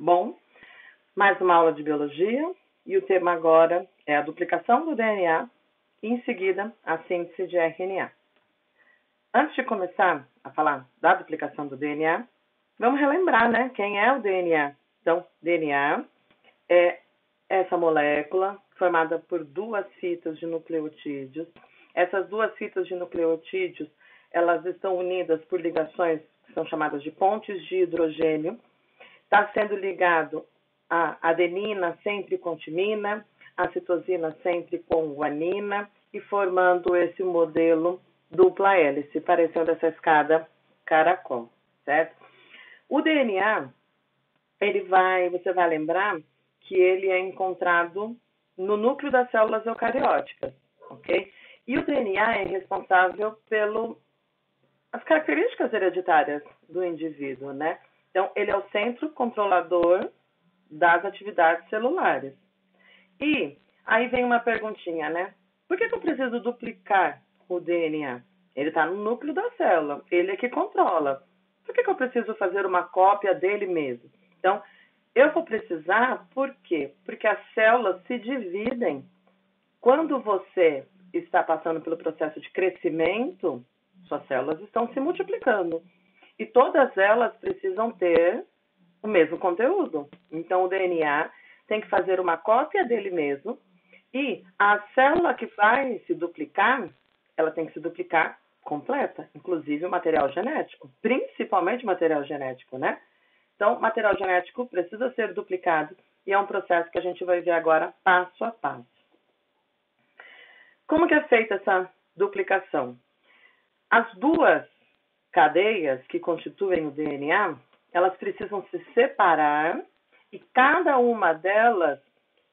Bom, mais uma aula de biologia e o tema agora é a duplicação do DNA e, em seguida, a síntese de RNA. Antes de começar a falar da duplicação do DNA, vamos relembrar, né, quem é o DNA. Então, DNA é essa molécula formada por duas fitas de nucleotídeos. Essas duas fitas de nucleotídeos, elas estão unidas por ligações que são chamadas de pontes de hidrogênio. Está sendo ligado a adenina sempre com timina, a citosina sempre com guanina e formando esse modelo dupla hélice, parecendo essa escada caracol, certo? O DNA, você vai lembrar que ele é encontrado no núcleo das células eucarióticas, ok? E o DNA é responsável pelas características hereditárias do indivíduo, né? Então, ele é o centro controlador das atividades celulares. E aí vem uma perguntinha, né? Por que eu preciso duplicar o DNA? Ele está no núcleo da célula, ele é que controla. Por que eu preciso fazer uma cópia dele mesmo? Então, eu vou precisar, por quê? Porque as células se dividem. Quando você está passando pelo processo de crescimento, suas células estão se multiplicando. E todas elas precisam ter o mesmo conteúdo. Então, o DNA tem que fazer uma cópia dele mesmo. E a célula que vai se duplicar, ela tem que se duplicar completa, inclusive o material genético, principalmente o material genético, né? Então, o material genético precisa ser duplicado e é um processo que a gente vai ver agora passo a passo. Como que é feita essa duplicação? As duas cadeias que constituem o DNA, elas precisam se separar e cada uma delas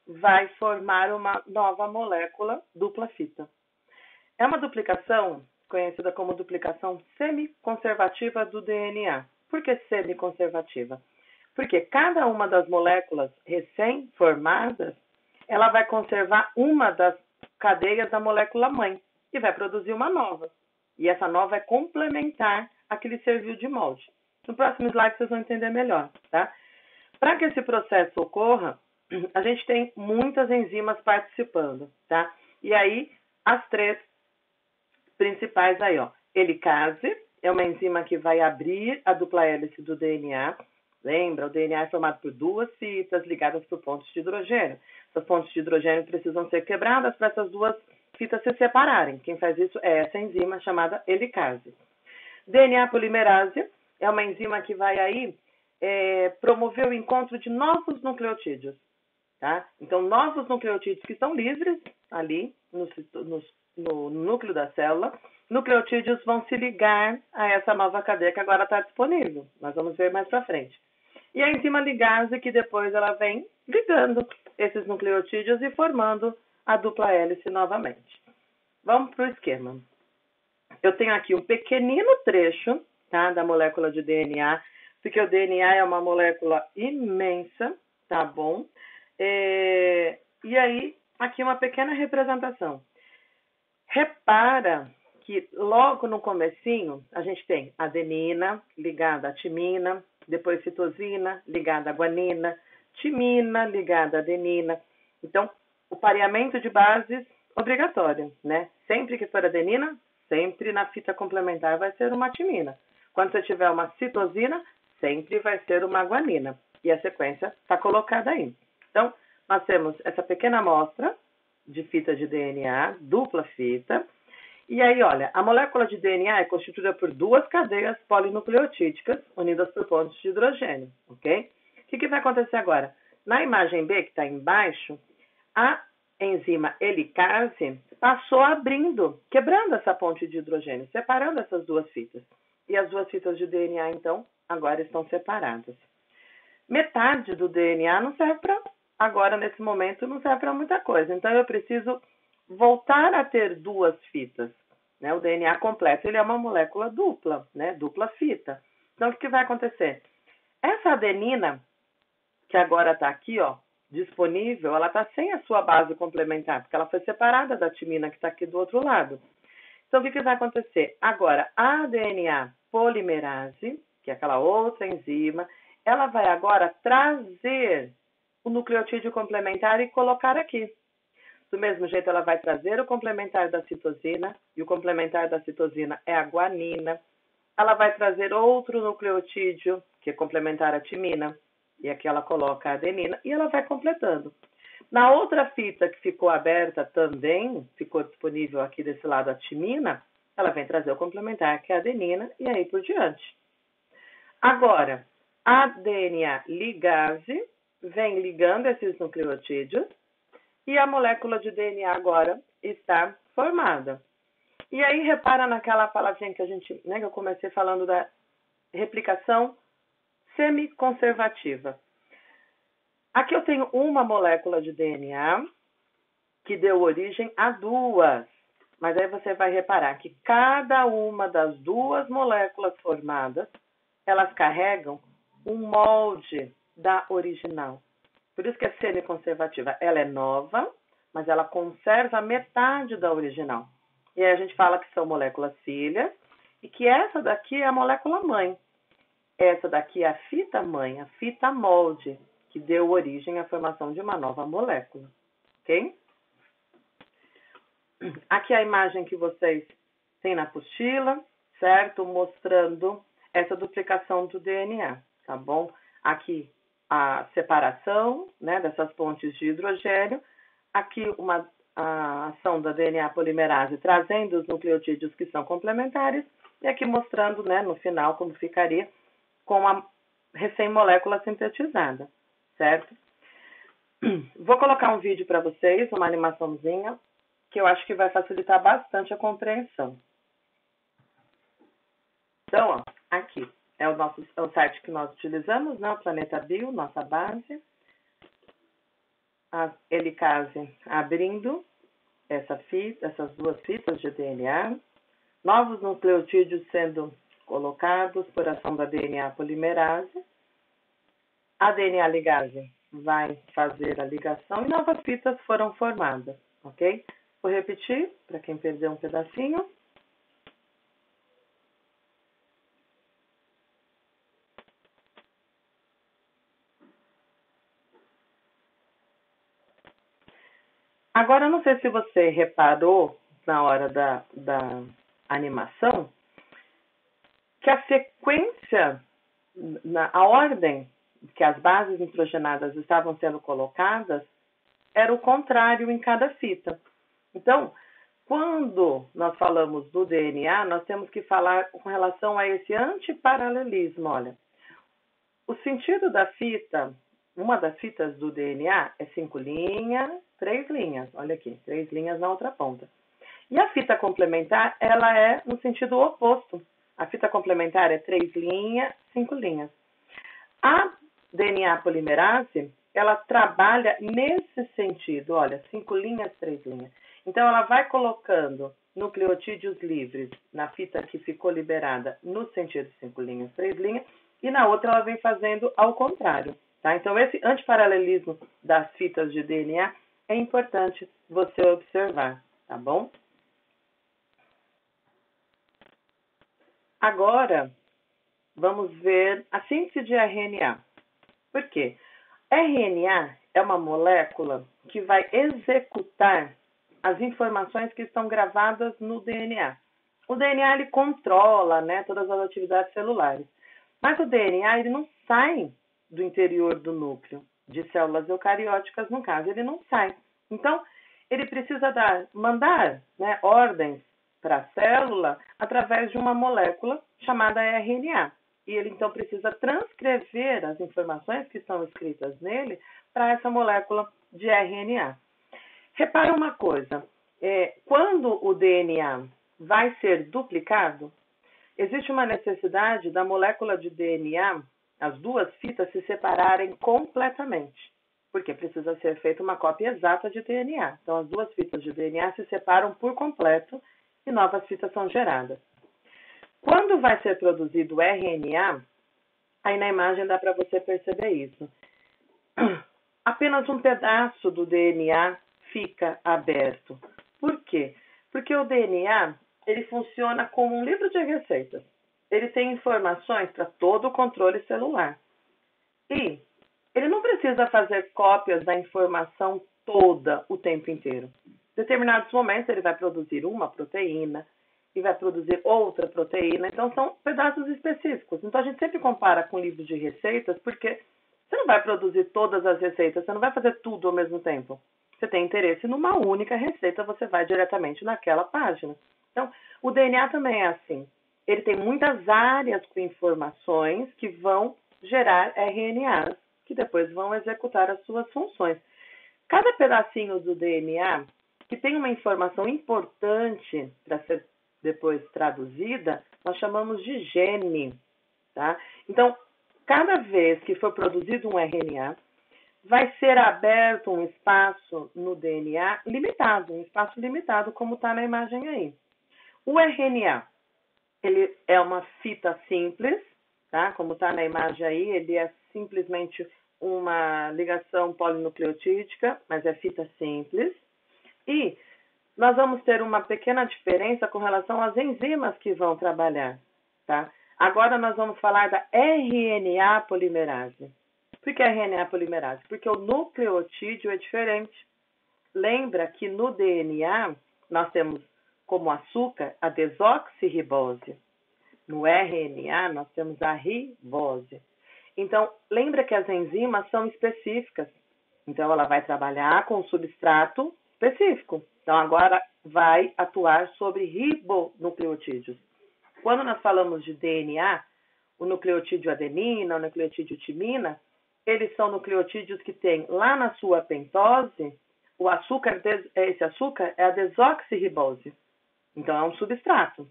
vai formar uma nova molécula dupla fita. É uma duplicação conhecida como duplicação semiconservativa do DNA. Por que semiconservativa? Porque cada uma das moléculas recém-formadas, ela vai conservar uma das cadeias da molécula mãe e vai produzir uma nova. E essa nova é complementar a que lhe serviu de molde. No próximo slide vocês vão entender melhor, tá? Para que esse processo ocorra, a gente tem muitas enzimas participando, tá? E aí, as três principais aí, ó. Helicase é uma enzima que vai abrir a dupla hélice do DNA. Lembra, o DNA é formado por duas fitas ligadas por pontos de hidrogênio. Essas pontes de hidrogênio precisam ser quebradas para essas duas fitas se separarem. Quem faz isso é essa enzima chamada helicase. DNA polimerase é uma enzima que vai aí promover o encontro de novos nucleotídeos, tá? Então, novos nucleotídeos que estão livres ali no núcleo da célula, nucleotídeos vão se ligar a essa nova cadeia que agora está disponível. Nós vamos ver mais para frente. E a enzima ligase, que depois ela vem ligando esses nucleotídeos e formando a dupla hélice novamente. Vamos para o esquema. Eu tenho aqui um pequenino trecho, tá, da molécula de DNA, porque o DNA é uma molécula imensa, tá bom? E aí, aqui uma pequena representação. Repara que logo no comecinho, a gente tem adenina ligada à timina, depois citosina ligada à guanina, timina ligada à adenina. Então, o pareamento de bases obrigatório, né? Sempre que for adenina, sempre na fita complementar vai ser uma timina. Quando você tiver uma citosina, sempre vai ser uma guanina. E a sequência está colocada aí. Então, nós temos essa pequena amostra de fita de DNA, dupla fita. E aí, olha, a molécula de DNA é constituída por duas cadeias polinucleotídicas unidas por pontos de hidrogênio, ok? O que vai acontecer agora? Na imagem B, que está embaixo, a enzima helicase passou abrindo, quebrando essa ponte de hidrogênio, separando essas duas fitas. E as duas fitas de DNA, então, agora estão separadas. Metade do DNA não serve para, agora nesse momento, não serve para muita coisa. Então, eu preciso voltar a ter duas fitas. Né? O DNA completo, ele é uma molécula dupla, né? Dupla fita. Então, o que vai acontecer? Essa adenina, que agora está aqui, ó, disponível, ela está sem a sua base complementar, porque ela foi separada da timina que está aqui do outro lado. Então, o que vai acontecer? Agora, a DNA polimerase, que é aquela outra enzima, ela vai agora trazer o nucleotídeo complementar e colocar aqui. Do mesmo jeito, ela vai trazer o complementar da citosina, e o complementar da citosina é a guanina. Ela vai trazer outro nucleotídeo, que é complementar à timina, e aqui ela coloca a adenina, e ela vai completando. Na outra fita que ficou aberta também, ficou disponível aqui desse lado a timina, ela vem trazer o complementar, que é a adenina, e aí por diante. Agora, a DNA ligase vem ligando esses nucleotídeos e a molécula de DNA agora está formada. E aí, repara naquela palavrinha que que eu comecei falando da replicação semiconservativa. Aqui eu tenho uma molécula de DNA que deu origem a duas. Mas aí você vai reparar que cada uma das duas moléculas formadas, elas carregam um molde da original. Por isso que é semiconservativa. Ela é nova, mas ela conserva metade da original. E aí a gente fala que são moléculas filhas e que essa daqui é a molécula mãe. Essa daqui é a fita mãe, a fita molde, que deu origem à formação de uma nova molécula. Ok? Aqui é a imagem que vocês têm na apostila, certo? Mostrando essa duplicação do DNA, tá bom? Aqui a separação, né, dessas pontes de hidrogênio. Aqui a ação da DNA polimerase trazendo os nucleotídeos que são complementares. E aqui mostrando, né, no final, como ficaria com a recém-molécula sintetizada, certo? Vou colocar um vídeo para vocês, uma animaçãozinha, que eu acho que vai facilitar bastante a compreensão. Então, ó, aqui é o site que nós utilizamos, né? O Planeta Bio, nossa base. A helicase abrindo essas duas fitas de DNA. Novos nucleotídeos sendo colocados por ação da DNA polimerase. A DNA ligase vai fazer a ligação e novas fitas foram formadas, ok? Vou repetir, para quem perdeu um pedacinho. Agora, eu não sei se você reparou na hora da animação, que a sequência, a ordem que as bases nitrogenadas estavam sendo colocadas era o contrário em cada fita. Então, quando nós falamos do DNA, nós temos que falar com relação a esse antiparalelismo. Olha, o sentido da fita, uma das fitas do DNA é 5 linhas, 3 linhas. Olha aqui, 3 linhas na outra ponta. E a fita complementar, ela é no sentido oposto. A fita complementar é 3 linhas, 5 linhas. A DNA polimerase, ela trabalha nesse sentido, olha, 5 linhas, 3 linhas. Então, ela vai colocando nucleotídeos livres na fita que ficou liberada no sentido 5 linhas, 3 linhas, e na outra ela vem fazendo ao contrário, tá? Então, esse antiparalelismo das fitas de DNA é importante você observar, tá bom? Agora, vamos ver a síntese de RNA. Por quê? RNA é uma molécula que vai executar as informações que estão gravadas no DNA. O DNA ele controla, né, todas as atividades celulares. Mas o DNA ele não sai do interior do núcleo, de células eucarióticas, no caso, ele não sai. Então, ele precisa mandar, né, ordens para a célula através de uma molécula chamada RNA. E ele, então, precisa transcrever as informações que estão escritas nele para essa molécula de RNA. Repara uma coisa, quando o DNA vai ser duplicado, existe uma necessidade da molécula de DNA, as duas fitas, se separarem completamente. Porque precisa ser feita uma cópia exata de DNA. Então, as duas fitas de DNA se separam por completo e novas fitas são geradas. Quando vai ser produzido o RNA, aí na imagem dá para você perceber isso. Apenas um pedaço do DNA fica aberto. Por quê? Porque o DNA ele funciona como um livro de receitas. Ele tem informações para todo o controle celular. E ele não precisa fazer cópias da informação toda o tempo inteiro. Em determinados momentos ele vai produzir uma proteína e vai produzir outra proteína. Então são pedaços específicos. Então a gente sempre compara com livros de receitas, porque você não vai produzir todas as receitas, você não vai fazer tudo ao mesmo tempo. Você tem interesse numa única receita, você vai diretamente naquela página. Então, o DNA também é assim. Ele tem muitas áreas com informações que vão gerar RNAs, que depois vão executar as suas funções. Cada pedacinho do DNA que tem uma informação importante para ser depois traduzida, nós chamamos de gene, tá? Então, cada vez que for produzido um RNA, vai ser aberto um espaço no DNA limitado, um espaço limitado, como está na imagem aí. O RNA, ele é uma fita simples, tá? Como está na imagem aí, ele é simplesmente uma ligação polinucleotídica, mas é fita simples. E nós vamos ter uma pequena diferença com relação às enzimas que vão trabalhar, tá? Agora nós vamos falar da RNA polimerase. Por que RNA polimerase? Porque o nucleotídeo é diferente. Lembra que no DNA nós temos como açúcar a desoxirribose. No RNA nós temos a ribose. Então, lembra que as enzimas são específicas. Então, ela vai trabalhar com um substrato específico. Então, agora vai atuar sobre ribonucleotídeos. Quando nós falamos de DNA, o nucleotídeo adenina, o nucleotídeo timina, eles são nucleotídeos que têm lá na sua pentose, o açúcar, esse açúcar é a desoxirribose. Então, é um substrato.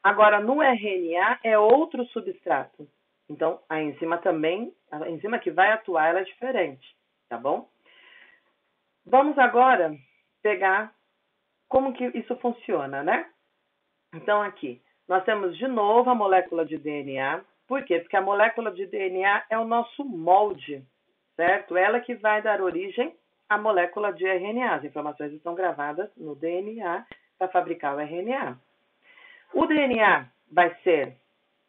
Agora, no RNA é outro substrato. Então, a enzima que vai atuar, ela é diferente, tá bom? Vamos agora pegar como que isso funciona, né? Então, aqui, nós temos de novo a molécula de DNA. Por quê? Porque a molécula de DNA é o nosso molde, certo? Ela que vai dar origem à molécula de RNA. As informações estão gravadas no DNA para fabricar o RNA. O DNA vai ser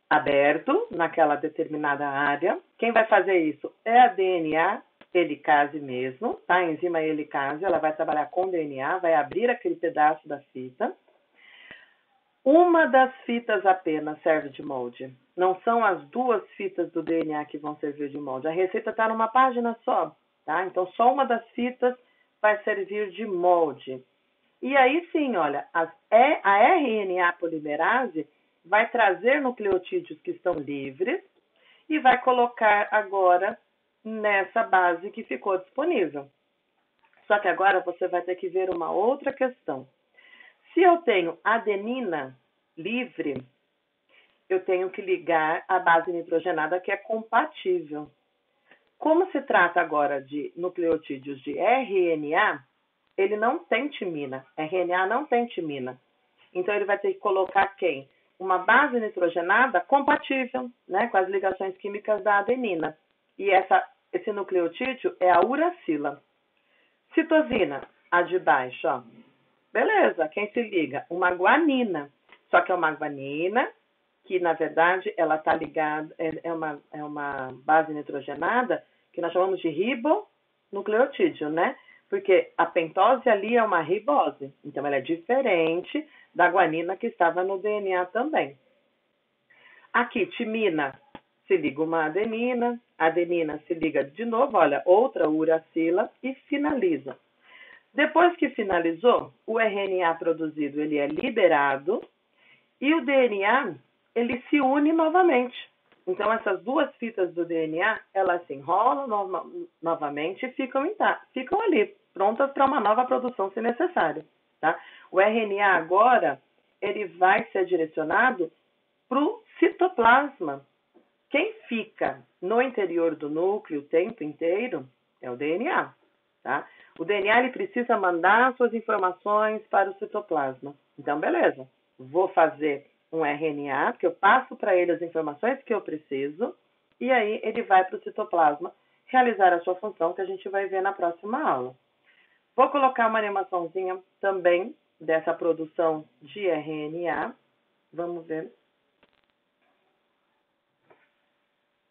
aberto naquela determinada área. Quem vai fazer isso é a DNA helicase mesmo, tá? A enzima helicase, ela vai trabalhar com DNA, vai abrir aquele pedaço da fita. Uma das fitas apenas serve de molde. Não são as duas fitas do DNA que vão servir de molde. A receita está numa página só, tá? Então, só uma das fitas vai servir de molde. E aí sim, olha, a RNA polimerase vai trazer nucleotídeos que estão livres e vai colocar agora nessa base que ficou disponível. Só que agora você vai ter que ver uma outra questão. Se eu tenho adenina livre, eu tenho que ligar a base nitrogenada que é compatível. Como se trata agora de nucleotídeos de RNA, ele não tem timina. RNA não tem timina. Então, ele vai ter que colocar quem? Uma base nitrogenada compatível, né, com as ligações químicas da adenina. E esse nucleotídeo é a uracila. Citosina, a de baixo, ó. Beleza, quem se liga? Uma guanina. Só que é uma guanina que, na verdade, ela está ligada, é uma base nitrogenada que nós chamamos de ribonucleotídeo, né? Porque a pentose ali é uma ribose. Então, ela é diferente da guanina que estava no DNA também. Aqui, timina, se liga uma adenina. Adenina se liga de novo, olha, outra uracila e finaliza. Depois que finalizou, o RNA produzido ele é liberado e o DNA ele se une novamente. Então, essas duas fitas do DNA, elas se enrolam novamente e ficam ali, prontas para uma nova produção, se necessário. Tá? O RNA agora, ele vai ser direcionado para o citoplasma. Quem fica no interior do núcleo o tempo inteiro é o DNA. Tá? O DNA ele precisa mandar suas informações para o citoplasma. Então, beleza, vou fazer um RNA, porque eu passo para ele as informações que eu preciso, e aí ele vai para o citoplasma realizar a sua função, que a gente vai ver na próxima aula. Vou colocar uma animaçãozinha também dessa produção de RNA. Vamos ver.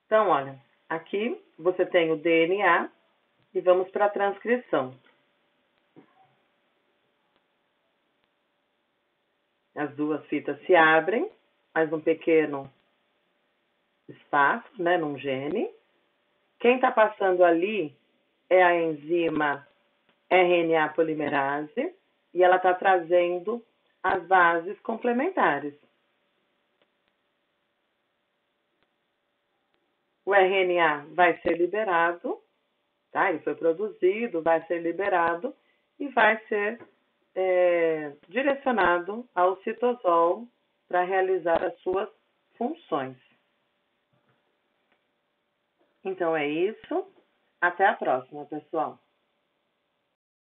Então, olha, Aqui você tem o DNA e vamos para a transcrição. As duas fitas se abrem, faz um pequeno espaço, né, num gene. Quem está passando ali é a enzima RNA polimerase e ela está trazendo as bases complementares. O RNA vai ser liberado, tá? Ele foi produzido, vai ser liberado e vai ser direcionado ao citosol para realizar as suas funções. Então é isso. Até a próxima, pessoal.